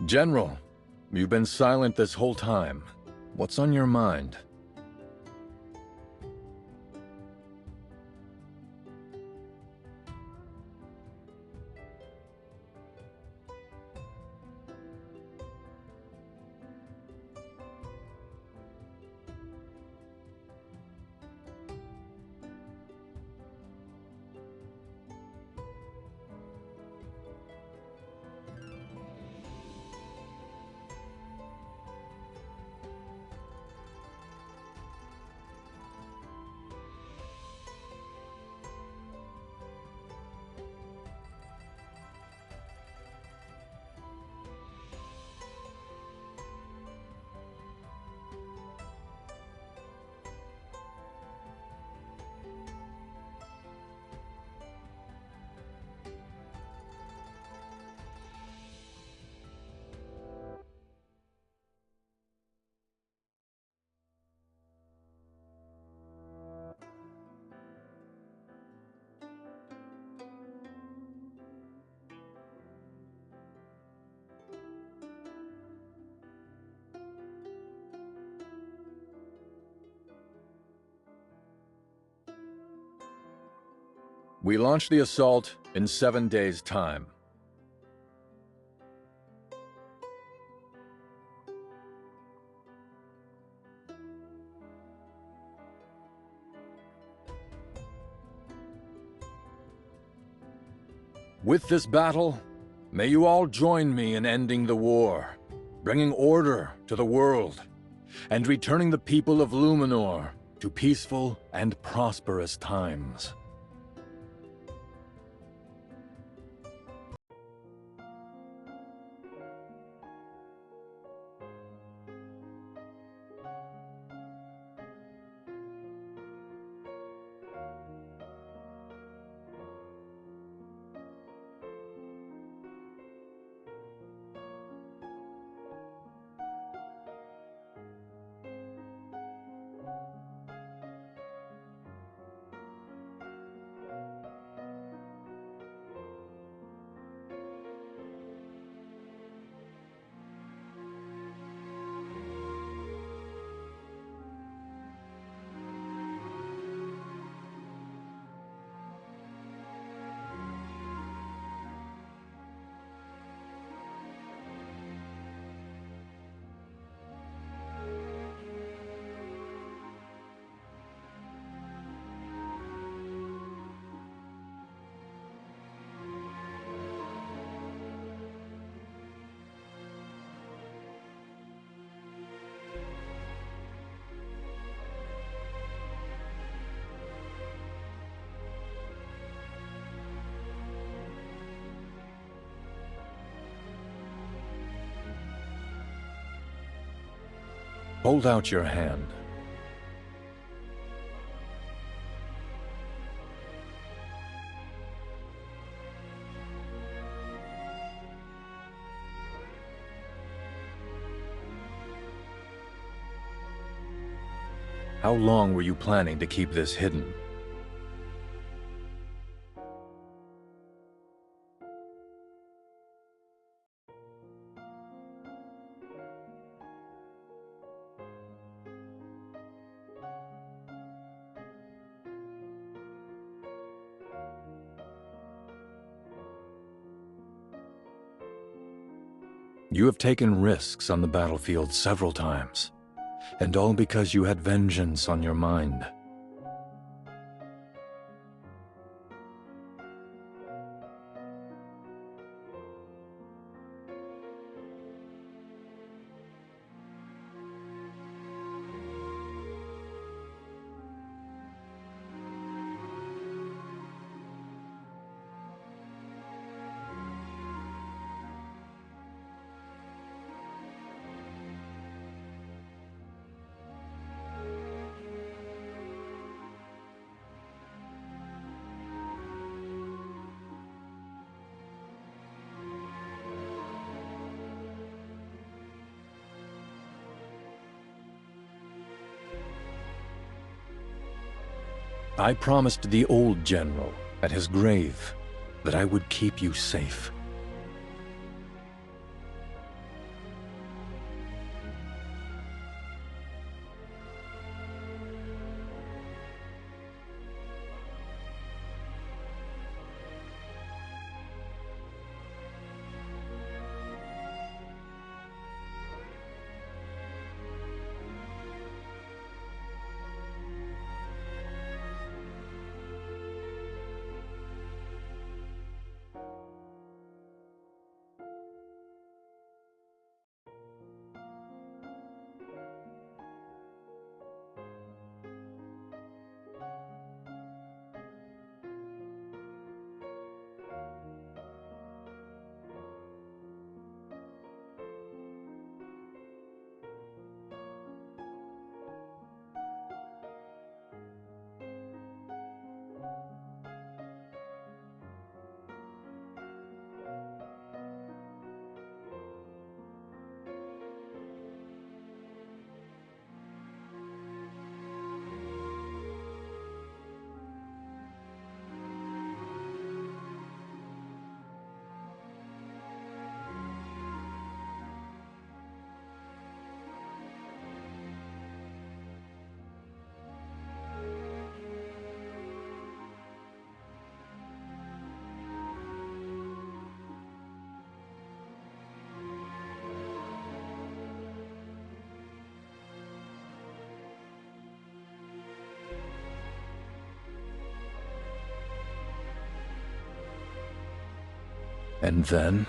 General, you've been silent this whole time. What's on your mind? We launch the assault in 7 days' time. With this battle, may you all join me in ending the war, bringing order to the world, and returning the people of Luminor to peaceful and prosperous times. Hold out your hand. How long were you planning to keep this hidden? You have taken risks on the battlefield several times, and all because you had vengeance on your mind. I promised the old general at his grave that I would keep you safe. And then?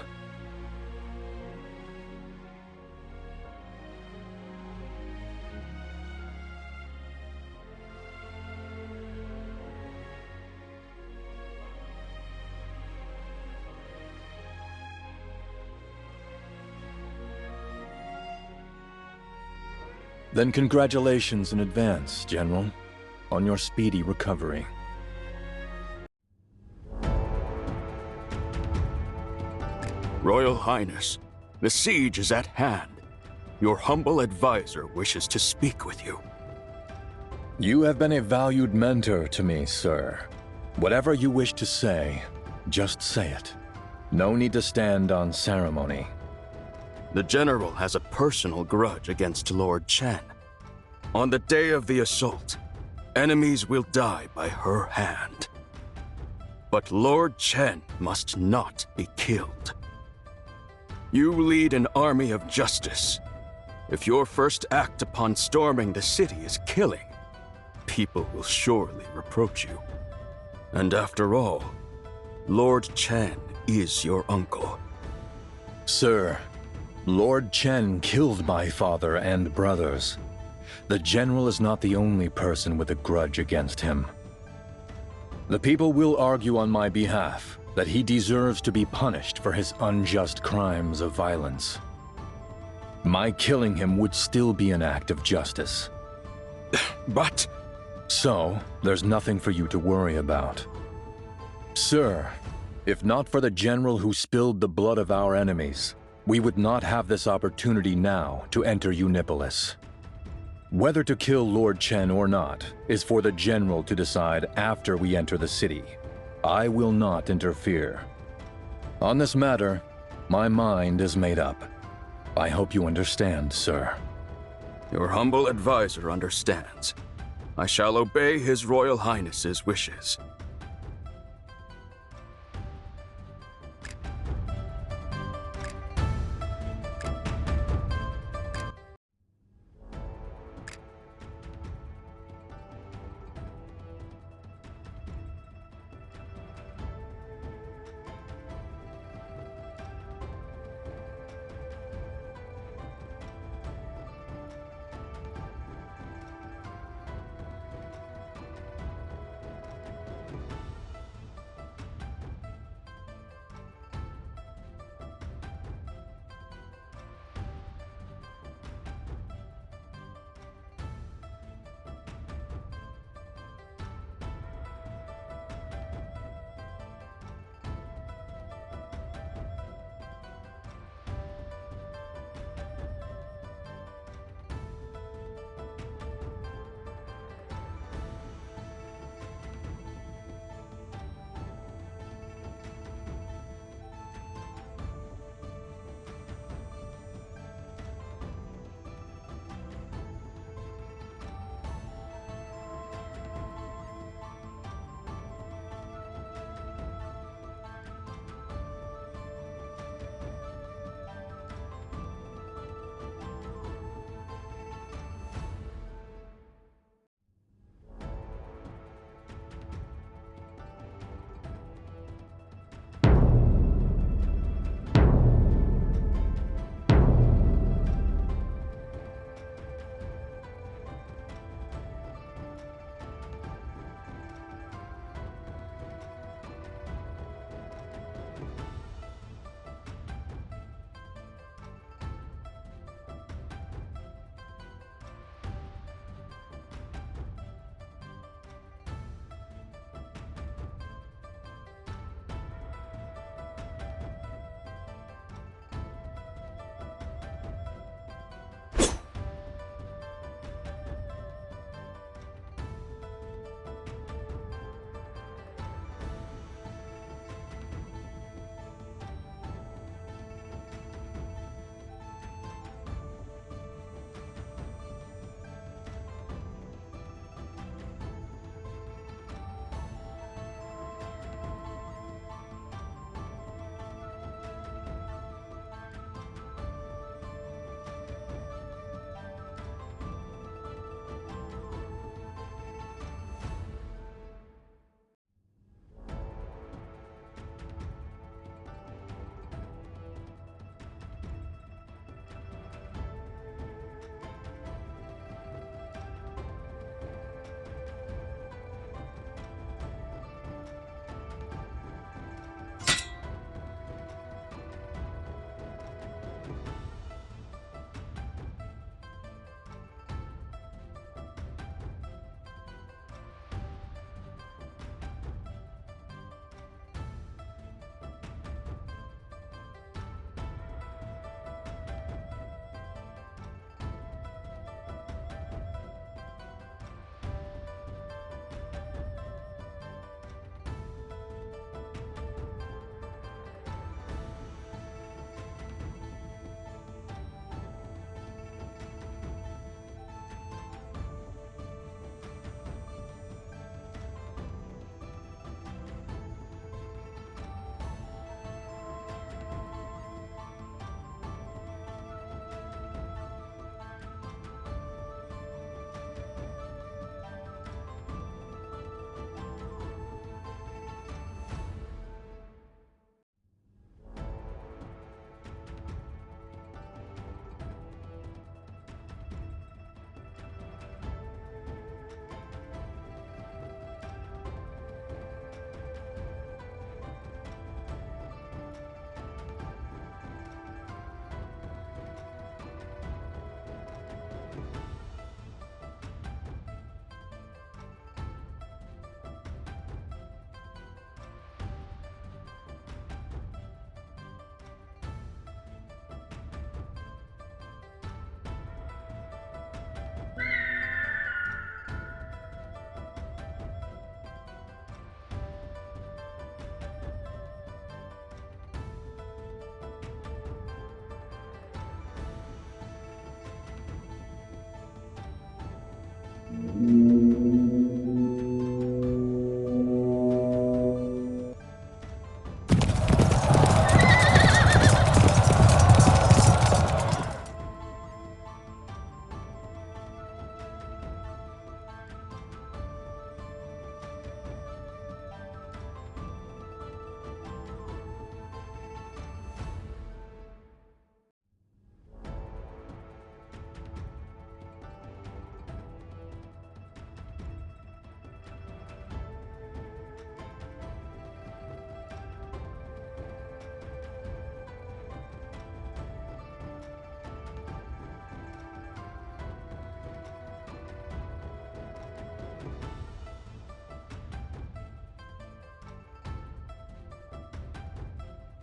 Then congratulations in advance, General, on your speedy recovery. Royal Highness, the siege is at hand. Your humble advisor wishes to speak with you. You have been a valued mentor to me, sir. Whatever you wish to say, just say it. No need to stand on ceremony. The General has a personal grudge against Lord Chen. On the day of the assault, enemies will die by her hand. But Lord Chen must not be killed. You lead an army of justice. If your first act upon storming the city is killing, people will surely reproach you. And after all, Lord Chen is your uncle. Sir, Lord Chen killed my father and brothers. The General is not the only person with a grudge against him. The people will argue on my behalf that he deserves to be punished for his unjust crimes of violence. My killing him would still be an act of justice. But... So, there's nothing for you to worry about. Sir, if not for the General who spilled the blood of our enemies, we would not have this opportunity now to enter Unipolis. Whether to kill Lord Chen or not is for the General to decide after we enter the city. I will not interfere. On this matter, my mind is made up. I hope you understand, sir. Your humble advisor understands. I shall obey His Royal Highness's wishes.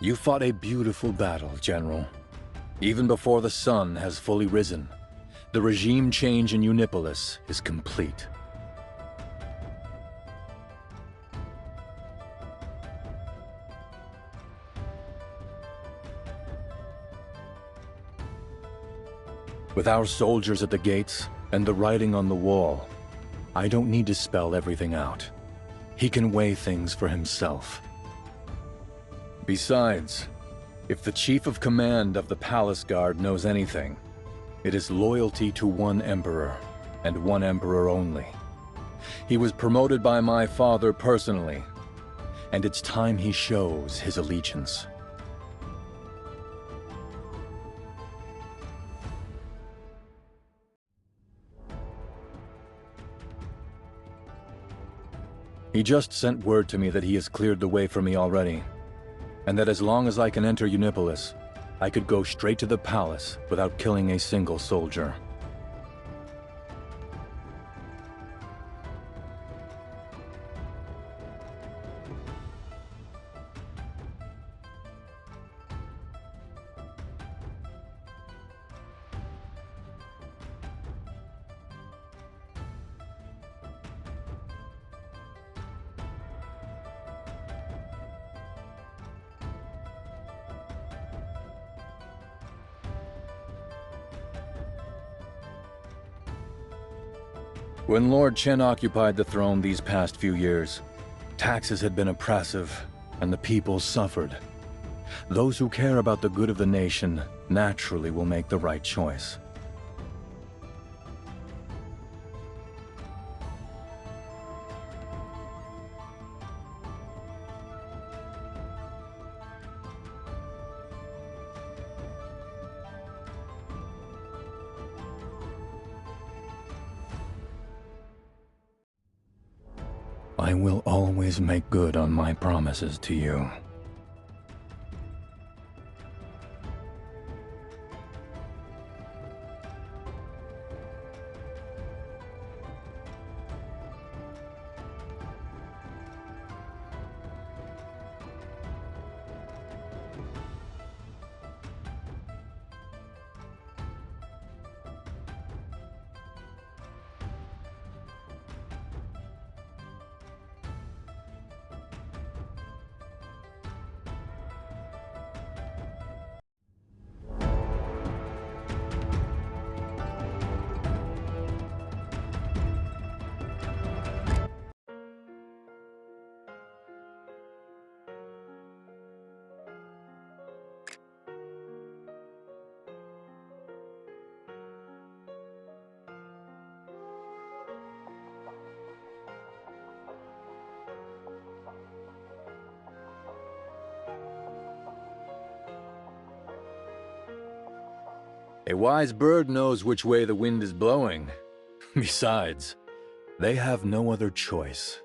You fought a beautiful battle, General. Even before the sun has fully risen, the regime change in Unipolis is complete. With our soldiers at the gates and the writing on the wall, I don't need to spell everything out. He can weigh things for himself. Besides, if the Chief of Command of the Palace Guard knows anything, it is loyalty to one emperor, and one emperor only. He was promoted by my father personally, and it's time he shows his allegiance. He just sent word to me that he has cleared the way for me already, and that as long as I can enter Unipolis, I could go straight to the palace without killing a single soldier. When Lord Chen occupied the throne these past few years, taxes had been oppressive, and the people suffered. Those who care about the good of the nation naturally will make the right choice. I will always make good on my promises to you. A wise bird knows which way the wind is blowing. Besides, they have no other choice.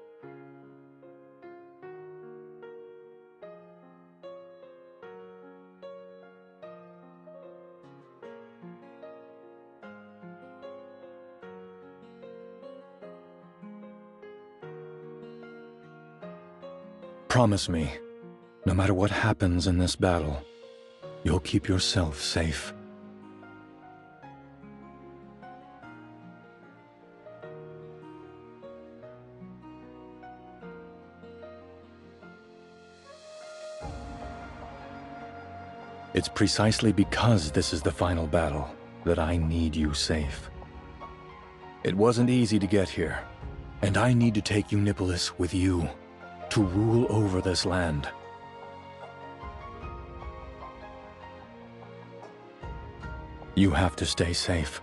Promise me, no matter what happens in this battle, you'll keep yourself safe. It's precisely because this is the final battle that I need you safe. It wasn't easy to get here, and I need to take Unipolis with you, to rule over this land. You have to stay safe.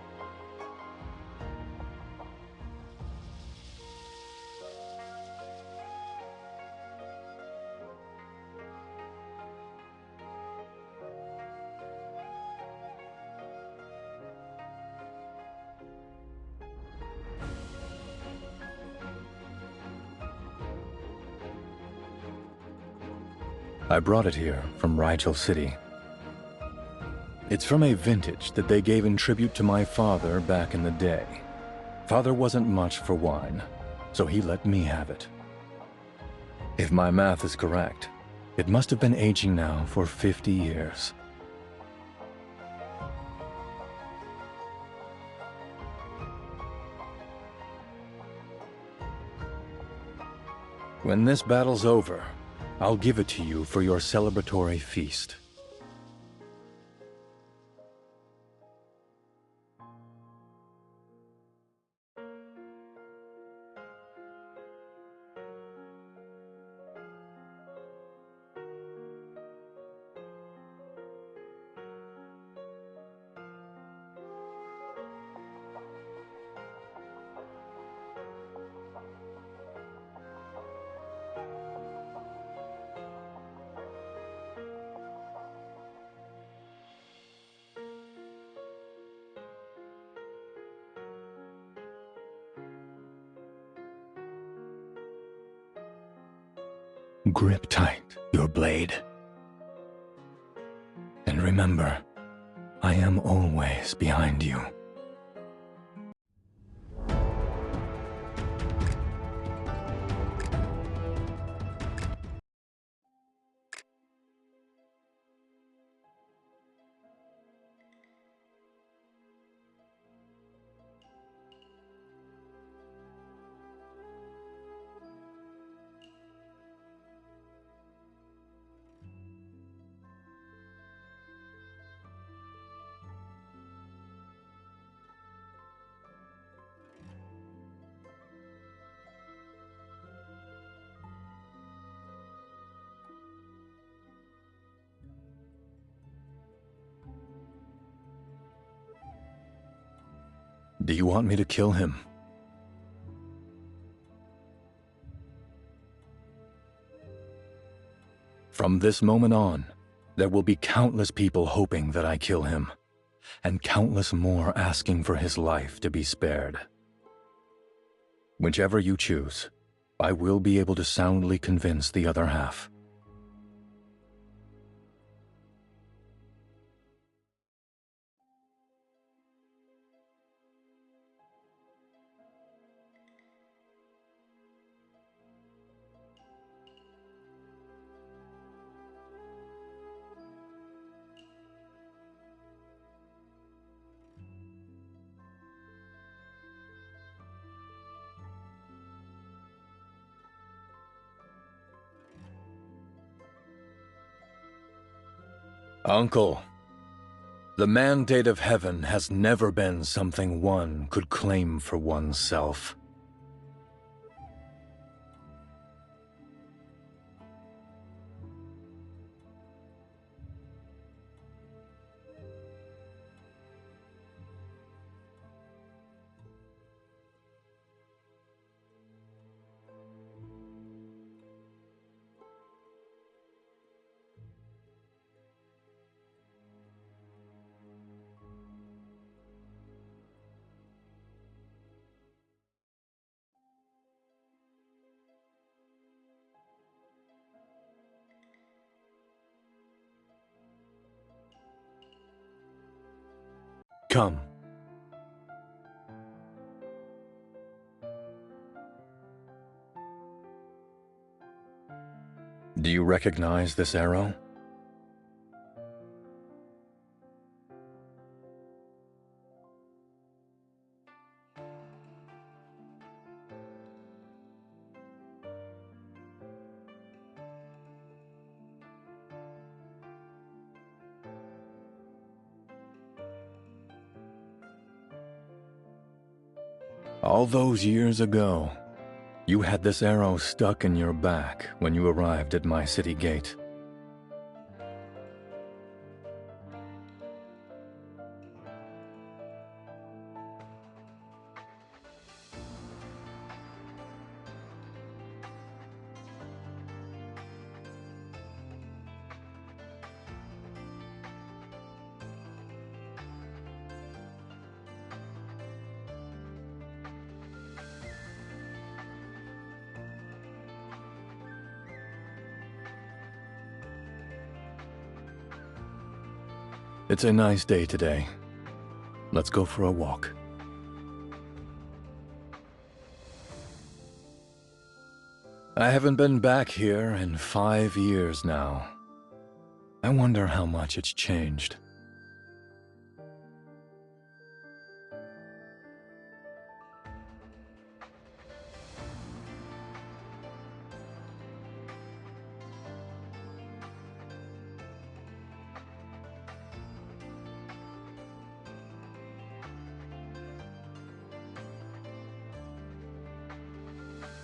I brought it here from Rigel City. It's from a vintage that they gave in tribute to my father back in the day. Father wasn't much for wine, so he let me have it. If my math is correct, It must have been aging now for 50 years. When this battle's over, I'll give it to you for your celebratory feast. Grip tight your blade. And remember, I am always behind you. Do you want me to kill him? From this moment on, there will be countless people hoping that I kill him, and countless more asking for his life to be spared. Whichever you choose, I will be able to soundly convince the other half. Uncle, the mandate of heaven has never been something one could claim for oneself. Come. Do you recognize this arrow? All those years ago, you had this arrow stuck in your back when you arrived at my city gate. It's a nice day today. Let's go for a walk. I haven't been back here in 5 years now. I wonder how much it's changed.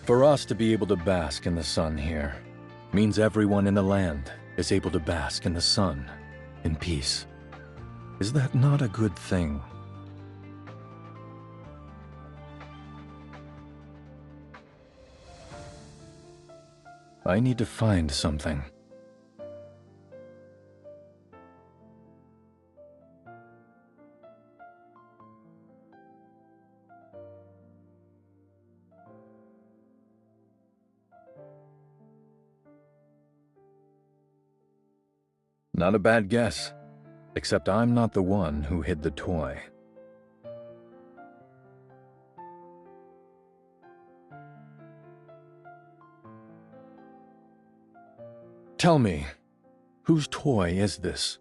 For us to be able to bask in the sun here means everyone in the land is able to bask in the sun in peace. Is that not a good thing? I need to find something. Not a bad guess, except I'm not the one who hid the toy. Tell me, whose toy is this?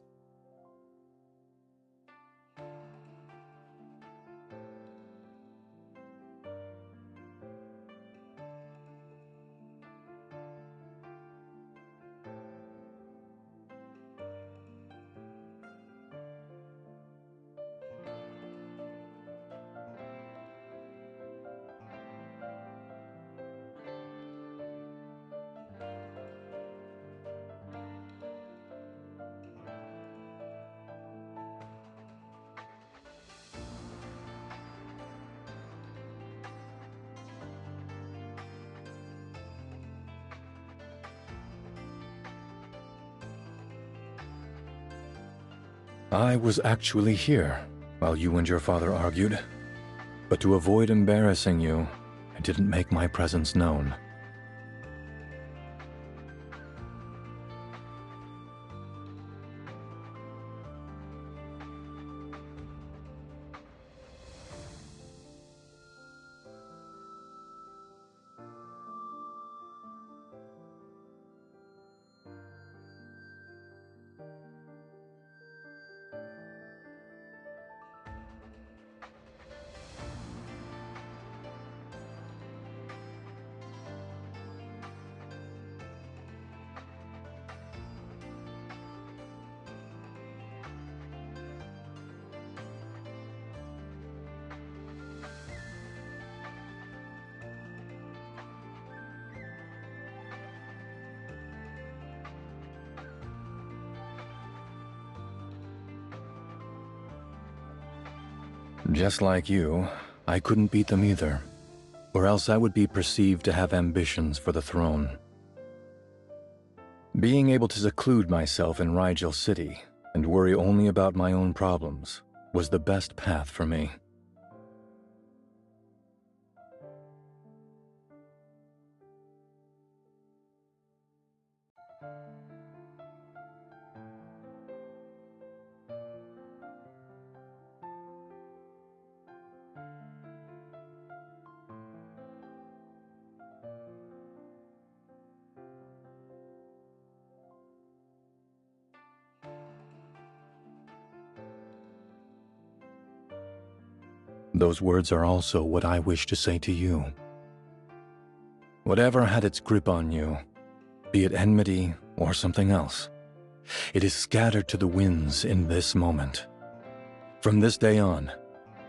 I was actually here while you and your father argued, but to avoid embarrassing you, I didn't make my presence known. Just like you, I couldn't beat them either, or else I would be perceived to have ambitions for the throne. Being able to seclude myself in Rigel City and worry only about my own problems was the best path for me. Those words are also what I wish to say to you. Whatever had its grip on you, be it enmity or something else, it is scattered to the winds in this moment. From this day on,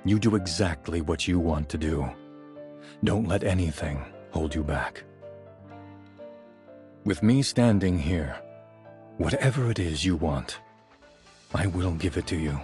you do exactly what you want to do. Don't let anything hold you back. With me standing here, whatever it is you want, I will give it to you.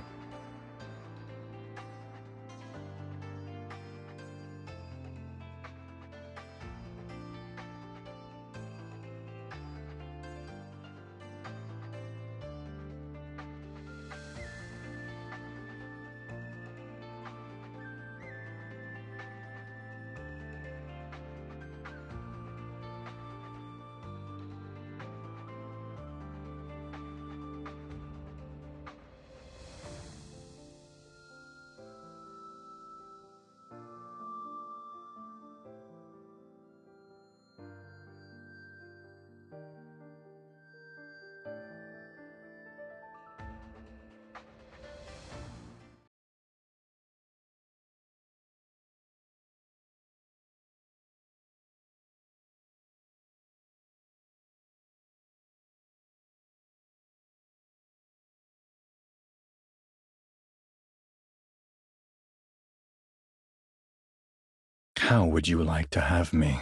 How would you like to have me?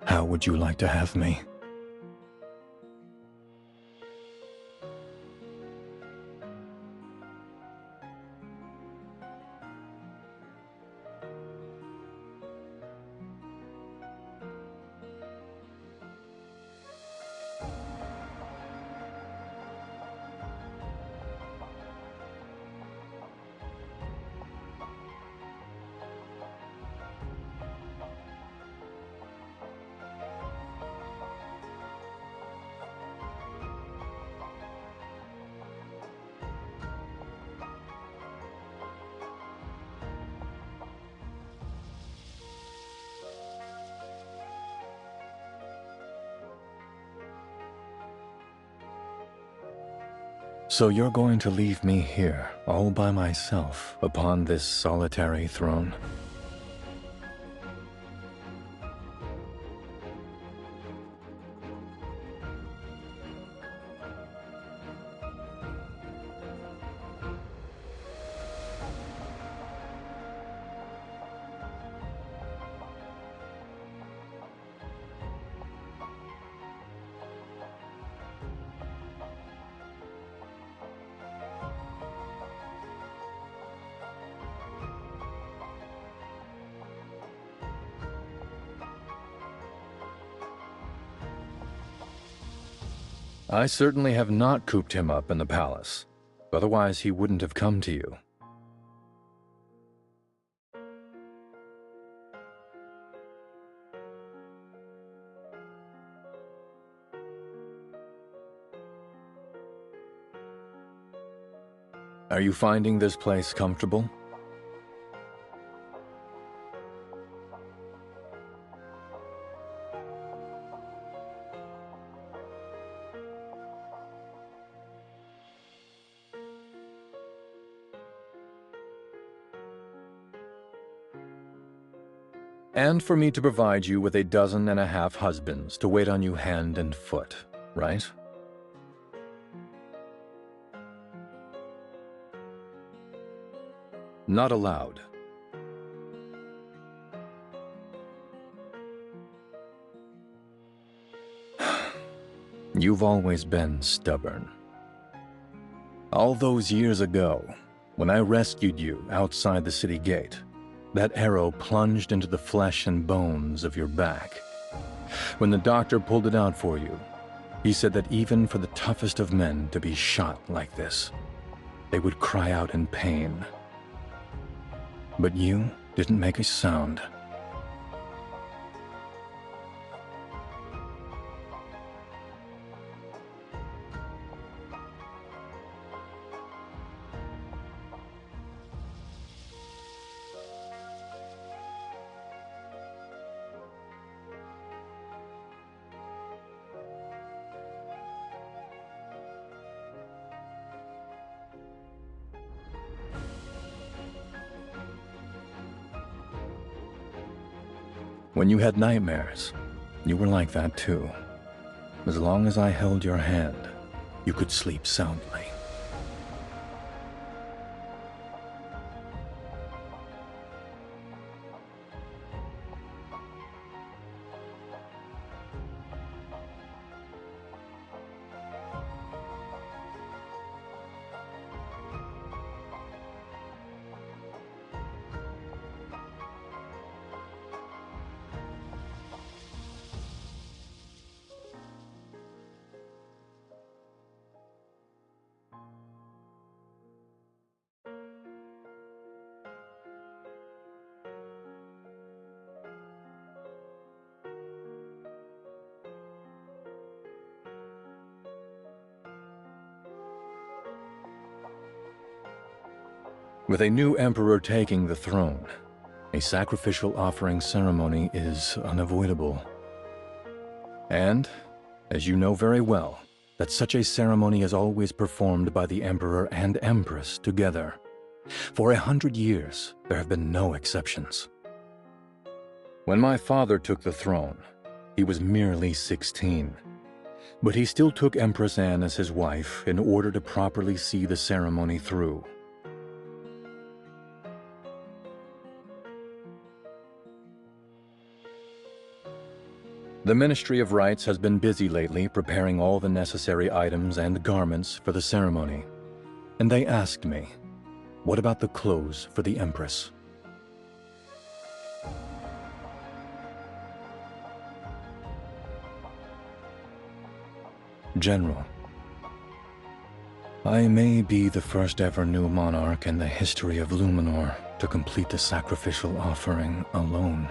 How would you like to have me? So you're going to leave me here, all by myself, upon this solitary throne? I certainly have not cooped him up in the palace. Otherwise, he wouldn't have come to you. Are you finding this place comfortable? And for me to provide you with 12 husbands to wait on you hand and foot, right? Not allowed. You've always been stubborn. All those years ago, when I rescued you outside the city gate, that arrow plunged into the flesh and bones of your back. When the doctor pulled it out for you, he said that even for the toughest of men to be shot like this, they would cry out in pain. But you didn't make a sound. When you had nightmares, you were like that too. As long as I held your hand, you could sleep soundly. With a new emperor taking the throne, a sacrificial offering ceremony is unavoidable. And, as you know very well, that such a ceremony is always performed by the emperor and empress together. For 100 years, there have been no exceptions. When my father took the throne, he was merely 16. But he still took Empress Anne as his wife in order to properly see the ceremony through. The Ministry of Rites has been busy lately preparing all the necessary items and garments for the ceremony. And they asked me, what about the clothes for the Empress? General, I may be the first ever new monarch in the history of Luminor to complete the sacrificial offering alone.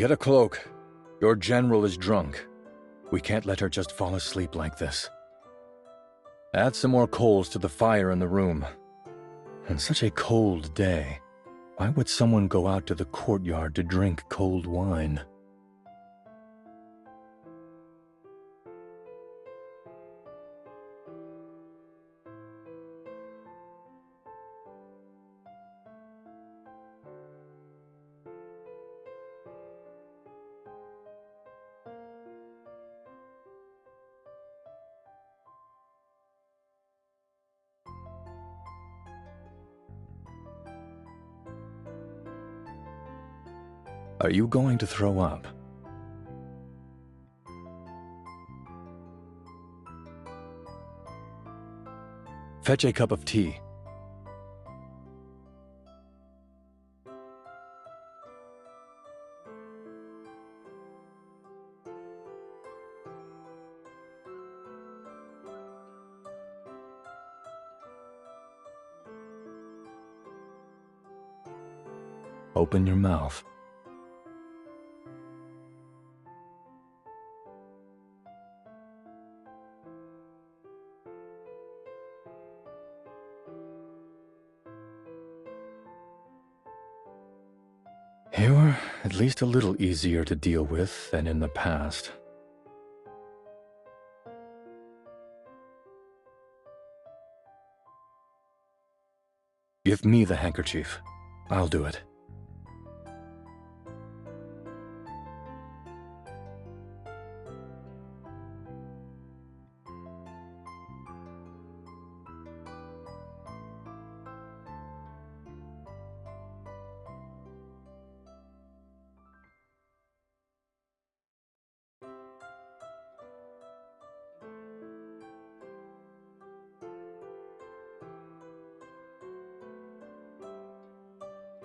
Get a cloak. Your general is drunk. We can't let her just fall asleep like this. Add some more coals to the fire in the room. On such a cold day, why would someone go out to the courtyard to drink cold wine? Are you going to throw up? Fetch a cup of tea. Open your mouth. You're at least a little easier to deal with than in the past. Give me the handkerchief. I'll do it.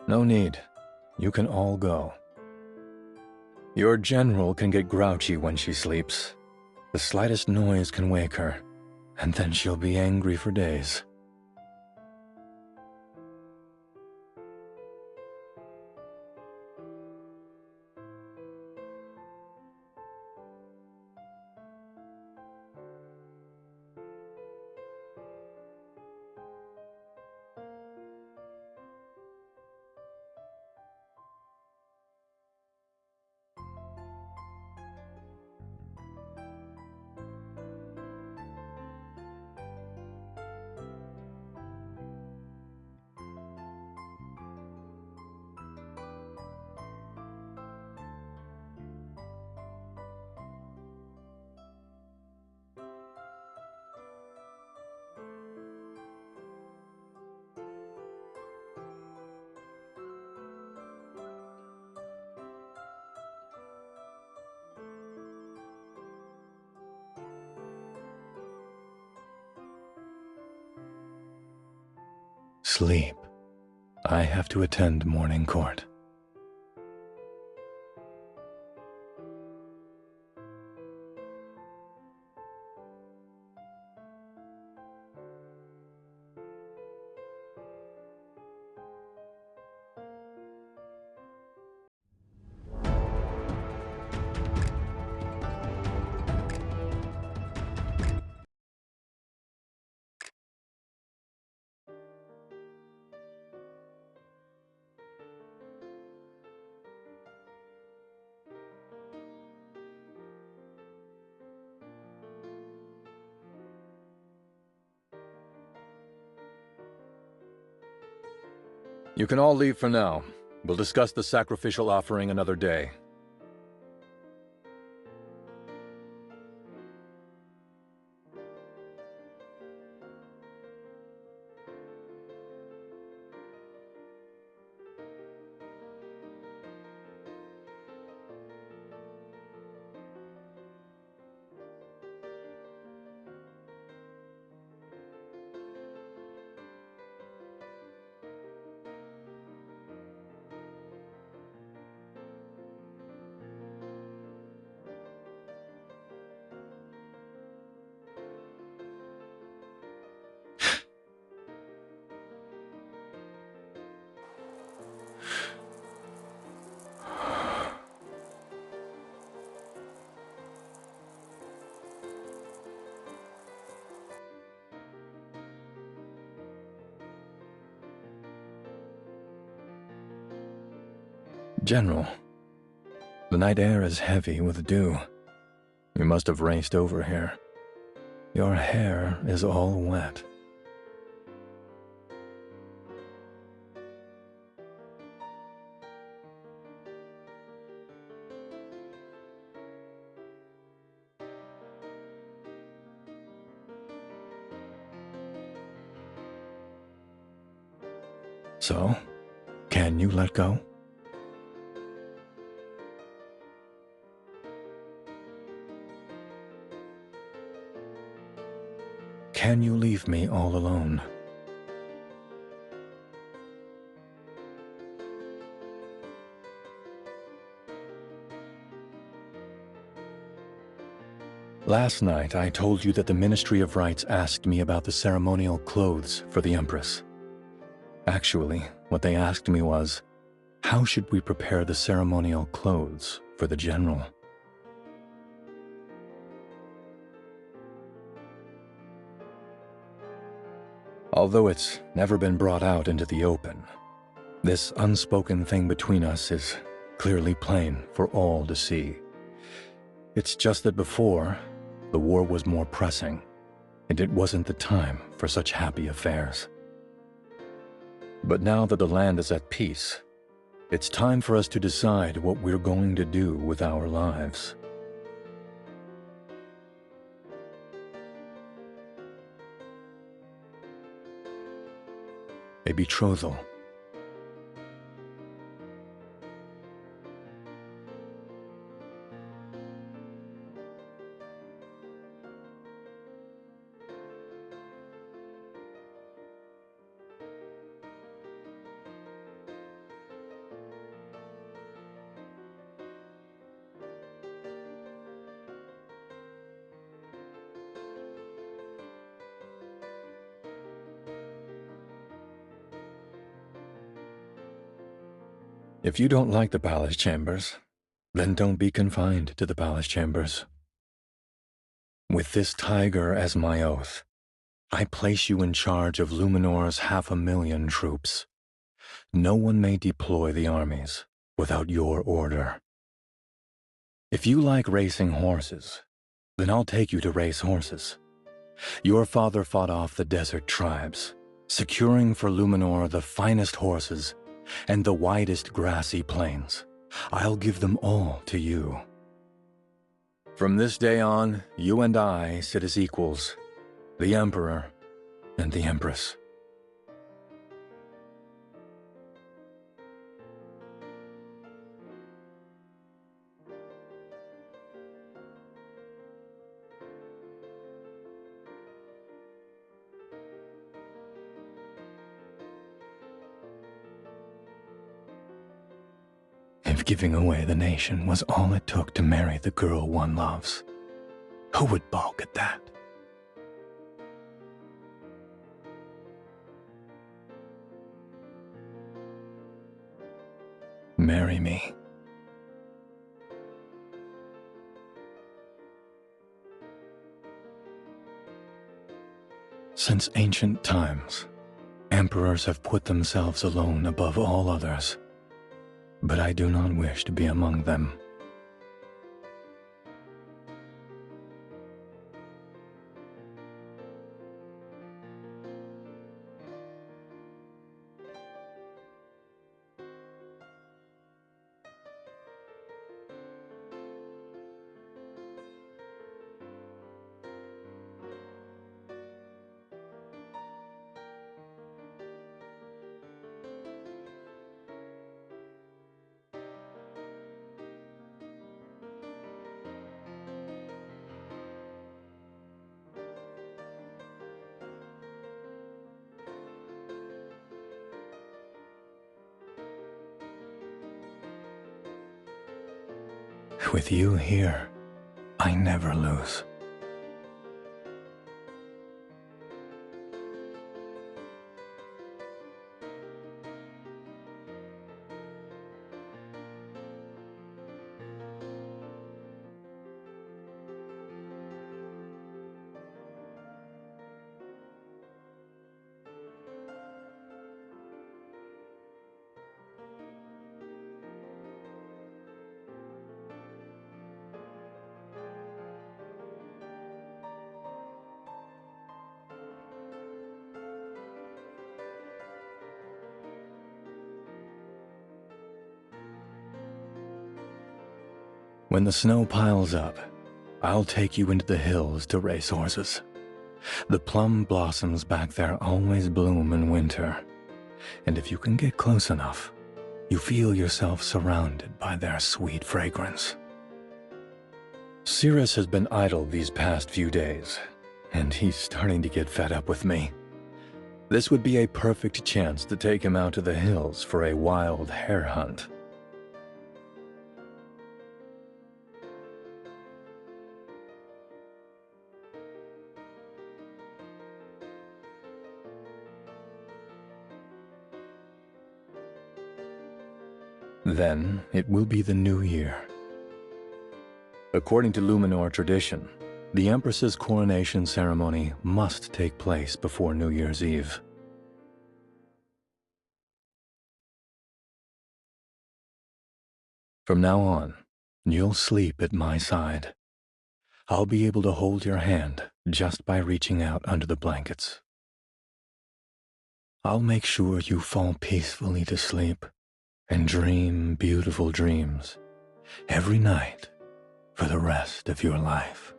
No need. You can all go. Your general can get grouchy when she sleeps. The slightest noise can wake her, and then she'll be angry for days. Sleep. I have to attend morning court. You can all leave for now. We'll discuss the sacrificial offering another day. General, the night air is heavy with dew. You must have raced over here. Your hair is all wet. So, can you let go? can you leave me all alone? Last night, I told you that the Ministry of Rites asked me about the ceremonial clothes for the Empress. Actually, what they asked me was, how should we prepare the ceremonial clothes for the General? Although it's never been brought out into the open, this unspoken thing between us is clearly plain for all to see. It's just that before, the war was more pressing, and it wasn't the time for such happy affairs. But now that the land is at peace, it's time for us to decide what we're going to do with our lives. A betrothal. If you don't like the palace chambers, then don't be confined to the palace chambers. With this tiger as my oath, I place you in charge of Luminor's 500,000 troops. No one may deploy the armies without your order. If you like racing horses, then I'll take you to race horses. Your father fought off the desert tribes, securing for Luminor the finest horses and the widest grassy plains. I'll give them all to you. From this day on, you and I sit as equals, the Emperor and the Empress. If giving away the nation was all it took to marry the girl one loves, who would balk at that? Marry me. Since ancient times, emperors have put themselves alone above all others. But I do not wish to be among them. With you here, I never lose. When the snow piles up, I'll take you into the hills to race horses. The plum blossoms back there always bloom in winter, and if you can get close enough, you feel yourself surrounded by their sweet fragrance. Cirrus has been idle these past few days, and he's starting to get fed up with me. This would be a perfect chance to take him out to the hills for a wild hare hunt. Then it will be the new year. According to Luminor tradition, the Empress's coronation ceremony must take place before New Year's Eve. From now on, you'll sleep at my side. I'll be able to hold your hand just by reaching out under the blankets. I'll make sure you fall peacefully to sleep and dream beautiful dreams every night for the rest of your life.